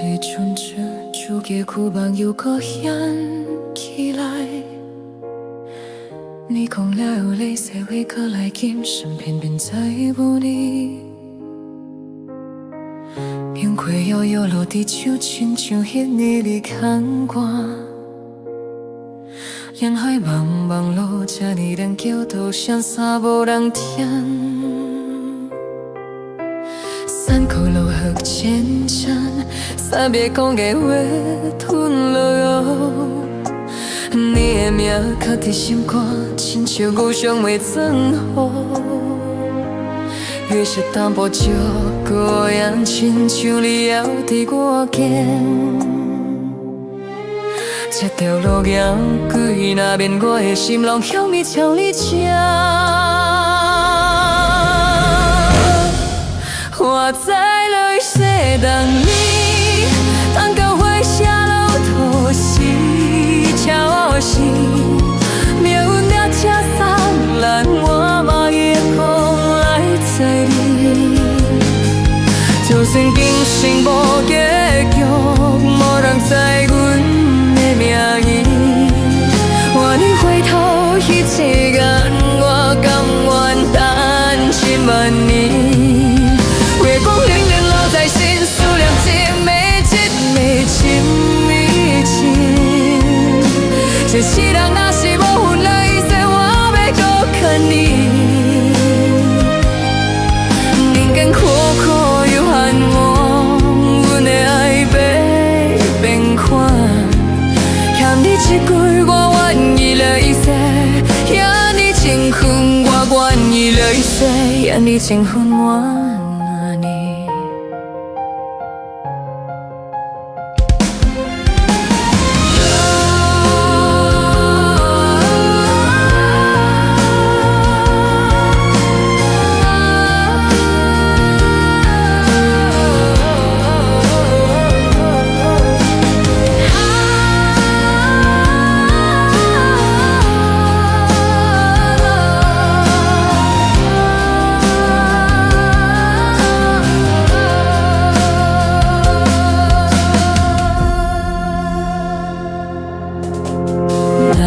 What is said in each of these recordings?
最纯真，主嘅苦棒又搁掀起来。你讲了有泪水会搁来今生，偏偏再无你。冰块摇摇落地手，亲像迄年你看我。人海茫茫路，这呢人叫都像啥无人听。山口路好浅浅，啥别讲的话吞落。你的名刻伫心肝，亲像故乡未曾好。月色淡薄照，孤雁亲像你还伫我肩。这条路行几若遍，我的心拢向你朝你请。我在落雨世等你，等到花谢落土时，请我是命运了这送咱，我嘛会讲来载你。就算今生无结局，无人知阮的名义。换你回头彼一眼，我甘愿等1万年。月光粼粼落在心，思念一暝一暝亲密亲。这世人若是无份来世，我要搁牵你。人间苦苦又寒我，阮的爱要变款。欠你一句，我愿意来世；欠你情分，我愿意来世；欠你情分，我。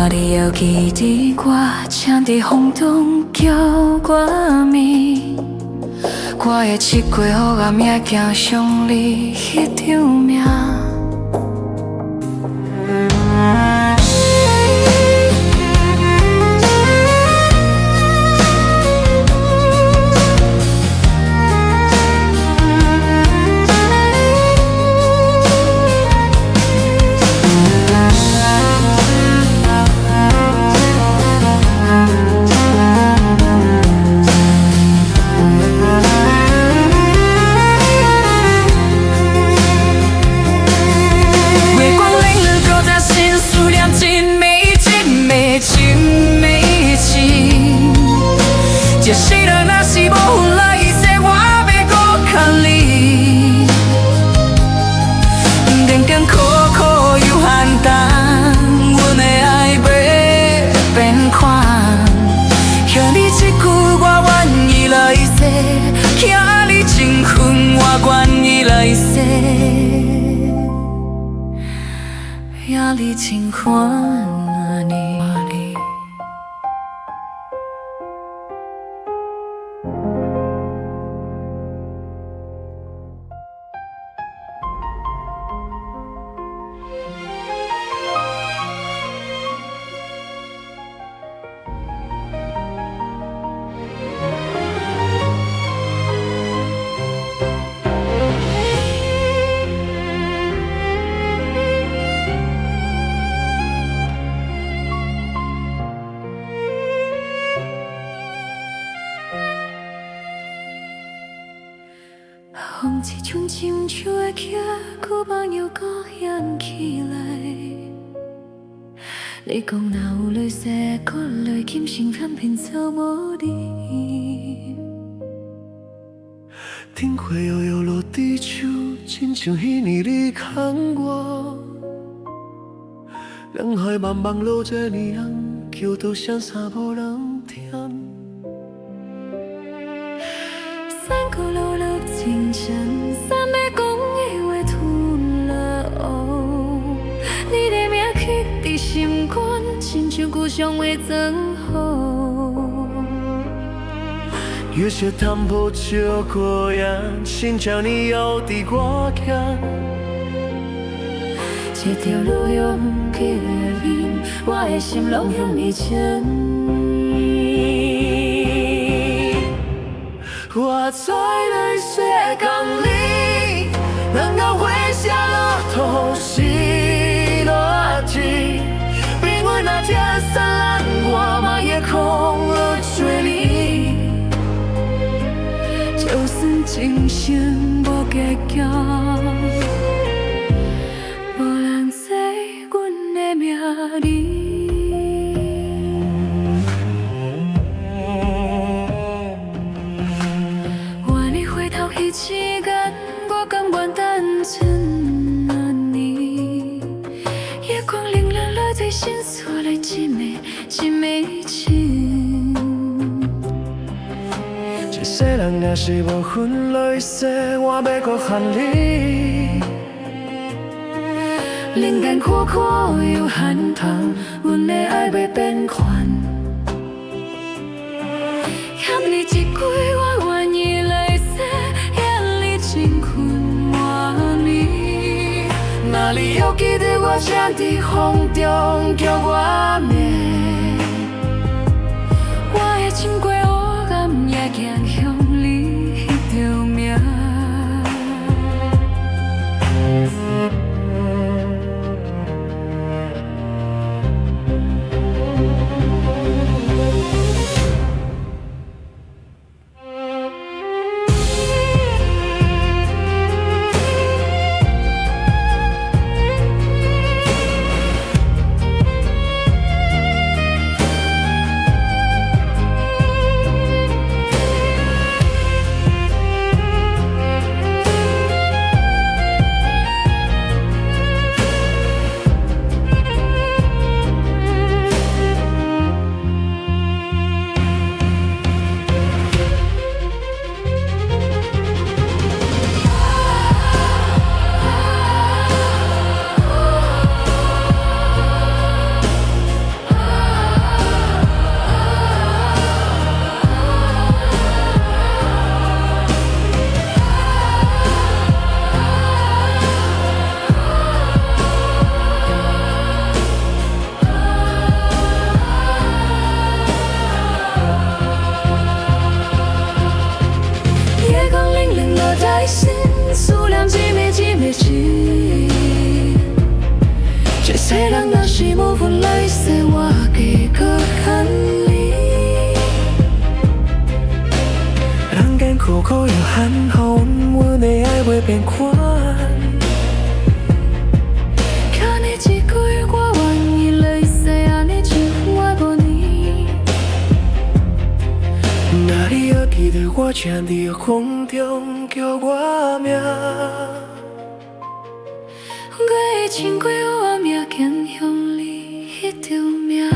你犹记得我，请在风中叫我名。我的七过黑暗也行上你迄张名。这世人若是无份来世，我要搁牵你。人间苦苦又寒冬，阮的爱要变款。欠你一句，我愿意来世；欠你情分，我愿意来世。欠你情分。风一阵阵吹起，翅膀又搁掀起来。你讲若有泪水搁来，今生偏偏找无你。天花摇摇落地手，亲像迄年你牵我。人海茫茫路，这呢人叫到声啥无人听。山谷路路清晨，三妹讲的话吞落。互相为增厚。有些淡薄就过样，心叫你有伫我行。这条路用去的面，我的心拢向你牵。我在泪水江里，能够回下落土是落地。冰温那天散烂，我嘛也空了追你。就算今生无结局，无人知阮的名字。换你回头彼时间，我甘愿单纯那年。月光冷冷落在心锁来一暝一暝情。一世人若是无分落世，我要搁喊你。人间苦苦又寒冬，阮的爱要变款。欠你一句，我愿意来世，愿你真困我眠。若你犹记得我正伫风中叫我名，我的情过黑暗也行向你迄条命。心思念一暝一暝情，这世人若是无分来世，我计搁牵你。人间苦苦又寒乎，阮的爱袂变款。欠你一句，我愿意来世，安尼情我无你。若你犹记得我正伫风中叫我名，我的情过黑暗也行向你迄条命。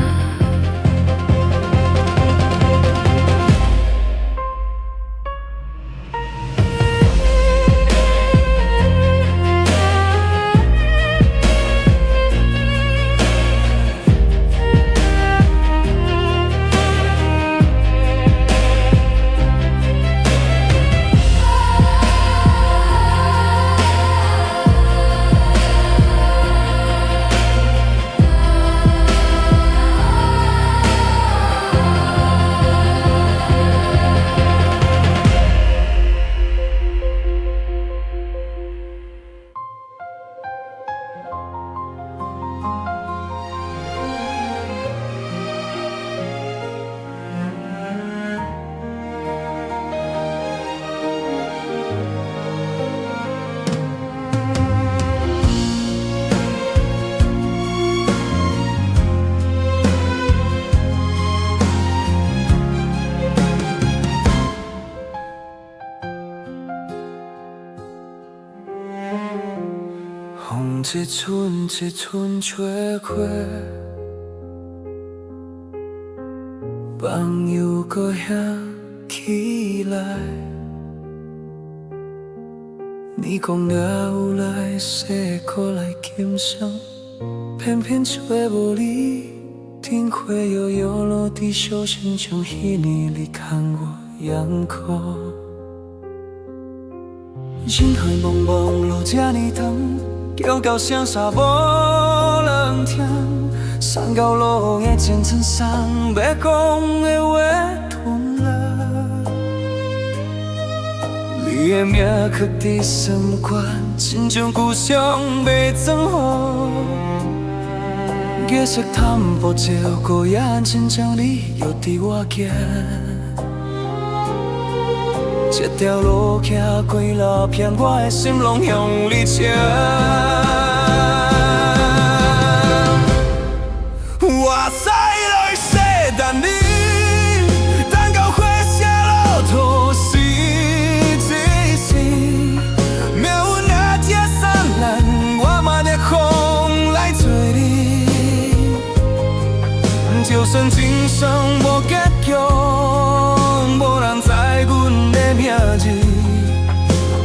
风一寸一寸吹过，梦又搁响起来。你讲了有来世，搁来今生，偏偏找无你定会有游落地手伸将彼年你看我眼眶。人海茫茫路这呢长，叫到声沙无人听。山高路的渐层山，要讲的话吞了。你的名刻在心肝，亲像故乡被装好。月色淡薄照顾眼睛，将你约在我行。这条路行过了片，我的心拢向你请。我驶来西等你，等到火车路途是一时。命运若这散咱，我嘛得风来做你。就算今生无结局，无人知阮的名字。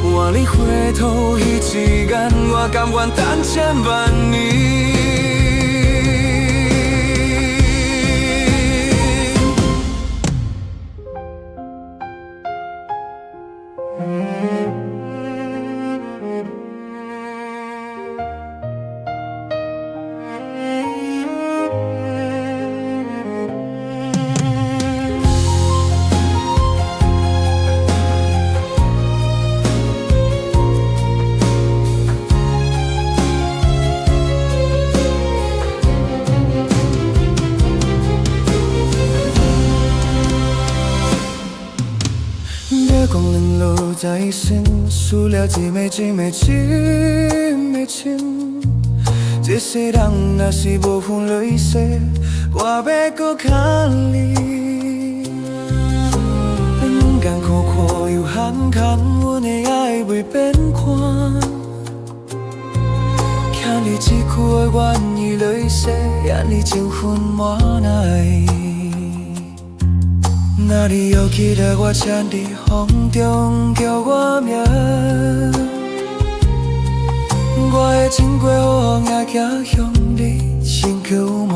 换你回头彼一眼，我甘愿等千万年。月光冷落在心，塑料一枚一枚深的情。这世人若是无分类色，我要搁看你。冷眼苦苦又寒寒，阮的爱袂变看。欠你一句的愿意泪洗，让你情分满来。若你犹记得我站伫风中叫我名，我的情过好也行向你深刻有满。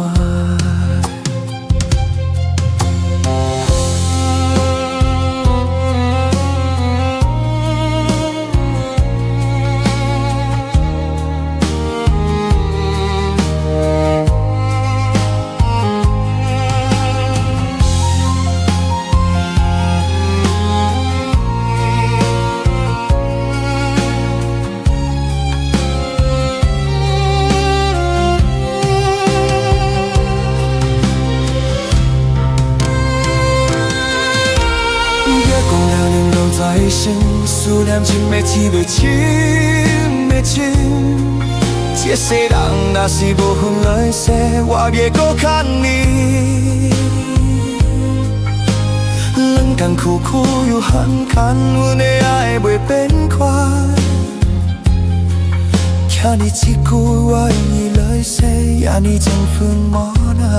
在心思念一枚一枚深的情，这世人若是无分来世，我要搁看你。冷眼苦苦又寒寒，阮的爱袂变快。欠你一句我愿意来世，让你情分满来。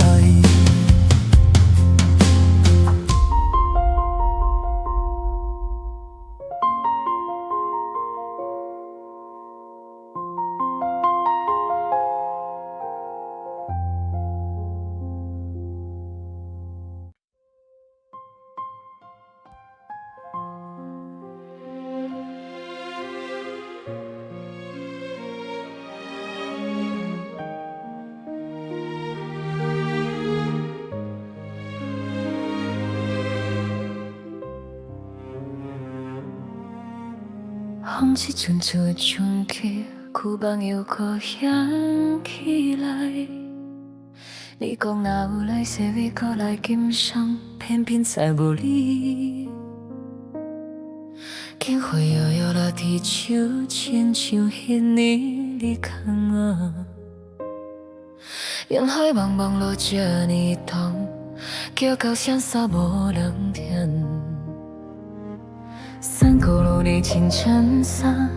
风一阵阵冲起，翅膀又搁响起来。你讲若有来世，要搁来今生，偏偏再无你。景花摇摇落地手，亲像彼年你看我。人海茫茫路这呢长，叫到声沙无人听。山高路你青衬衫，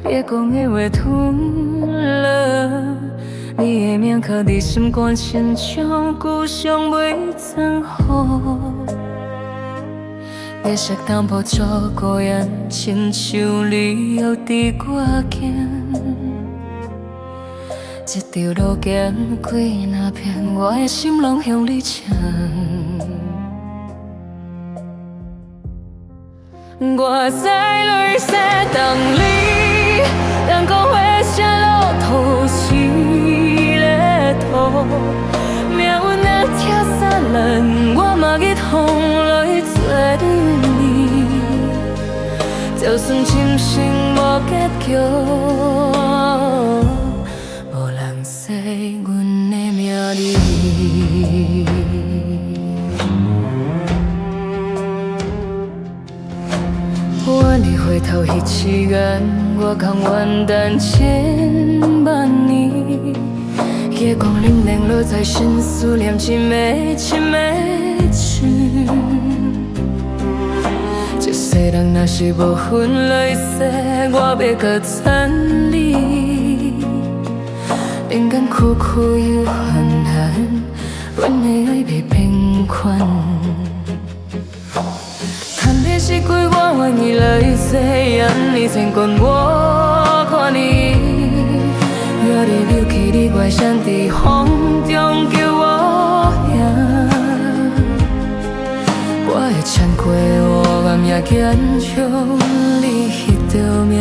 别讲的话吞了。你的名刻在心肝，亲像故乡袂装好。月色淡薄照顾眼，亲像旅游伫我行。这条路行过哪遍，我的心拢向你请。我在泪湿等你，等到月下路途是咧途，命运若拆散咱，我嘛去痛来做你。就算今生无结局，无人说阮的名字。我你回头彼次元，我甘愿等千万年。月光粼粼落在心，思念一枚一枚情。这世人若是无分来世，我要搁惨你。人间苦苦又寒寒，阮的爱被变款。是鬼，我愿意来世，让你牵挂我看你。约你扭起你怪声在风中叫我名，我会穿过黑暗也坚强，你迄条命。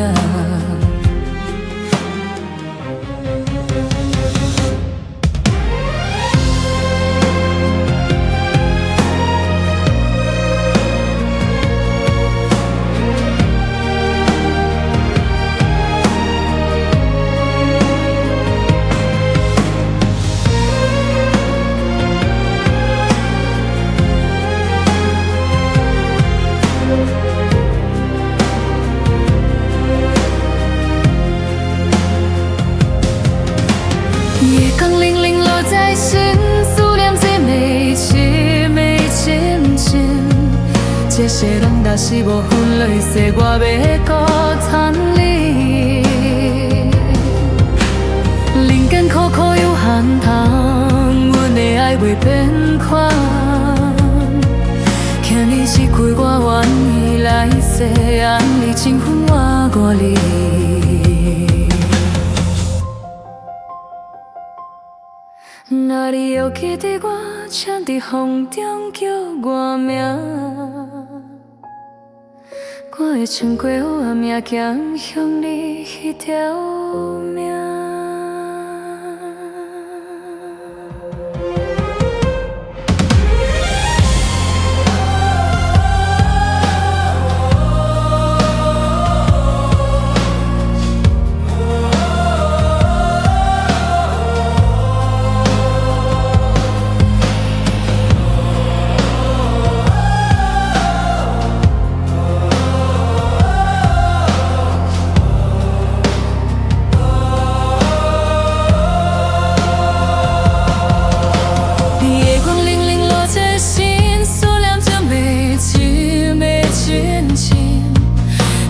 月光粼粼落在心，思念一枚一枚真情。这世人若是无分来世，我要搁惨你。人间苦苦又寒冬，阮的爱袂变款。欠你一句，我愿意来世，让你情分我过你。若你犹记得我，请伫风中叫我名，我会穿过黑暗也行向你迄条命。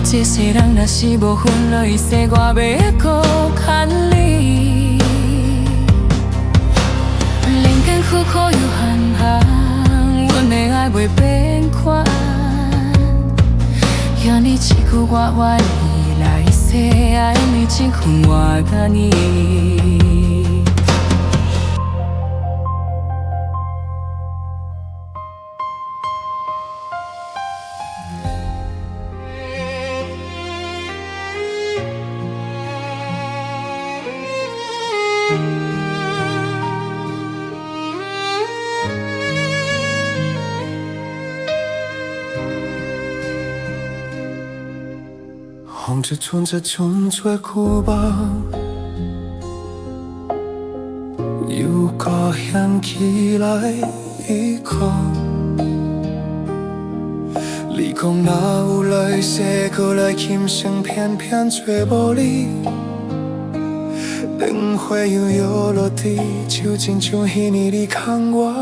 这世人若是无分来世，我要搁牵你。人间苦苦又寒寒，阮的爱袂变款。约你一句，我愿意来世，爱你情分我甲你。风一阵一阵吹过吧，又高掀起来依靠。你讲若有来世，搁来今生偏偏找无你。灯火悠悠落地，就亲像迄年你牵我。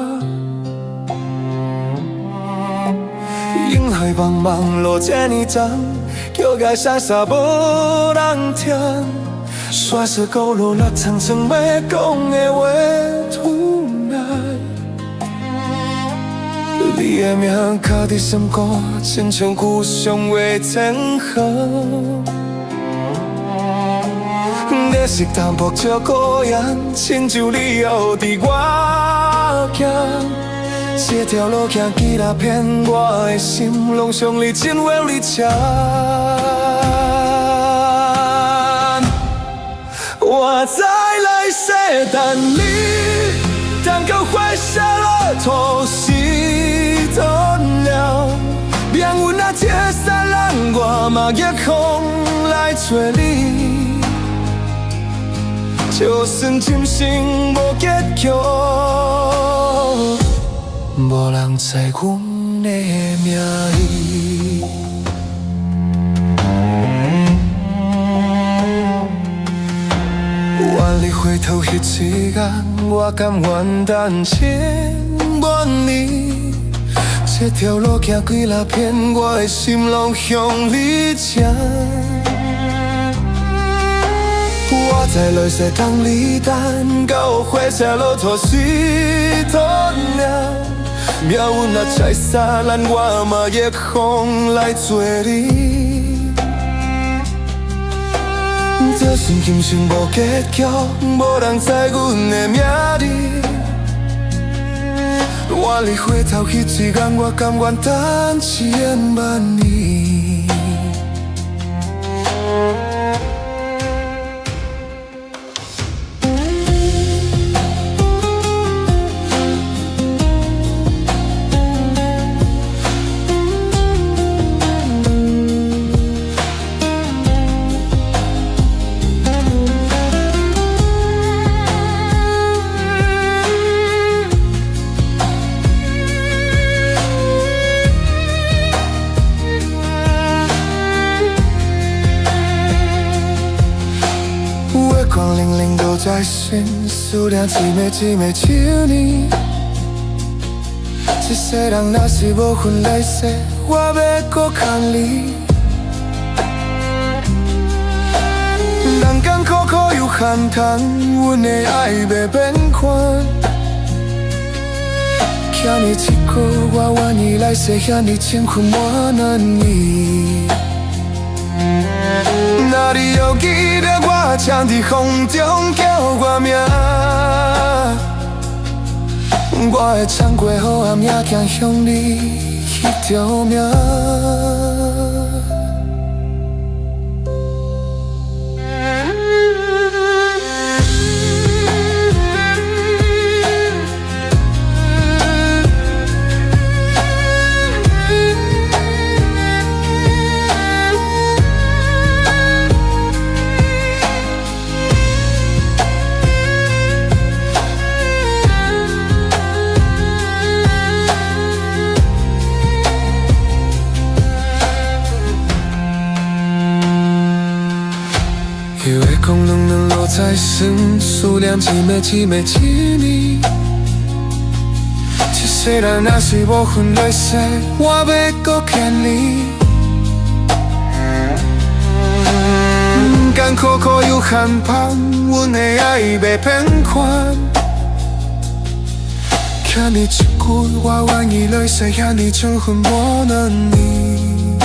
人海茫茫路这呢长。叫个傻傻无人听，煞是高路落层层要讲的话突然。你的名刻在心肝，亲像故乡话千行。在是淡薄照顾人，亲像你后伫我行。这条路行起来骗我的心，拢向你真为你请。我再来世等你，等到花谢了土是断了，命运啊这三人，我嘛也空来找你。就算今生无结局，无人知阮的命意。万里回头迄时间，我甘愿等千万年。这条路行几若遍，我的心拢向你请。我在来世等你等，到花谢落土是断了。命运若拆散咱，我嘛也空来做你。就算今生无结局，无人知阮的命里。万里回头迄时间，我甘愿等千万年。光零零都在心，思念一暝一暝一年。一世人若是无份来世，我要搁牵你。人间苦苦又寒冬，阮的爱要变宽。欠你一句，我愿意来世遐尼情困我难依。若你犹记得我，请伫风中叫我名，我会穿过黑暗夜行向你迄条命。又会讲两两落在身，思念一暝一暝一年。一世人若是无份来世，我要搁牵你。不甘苦苦又寒芳，阮的爱要变宽。欠你一句，我愿意来世遐尼情分无能依。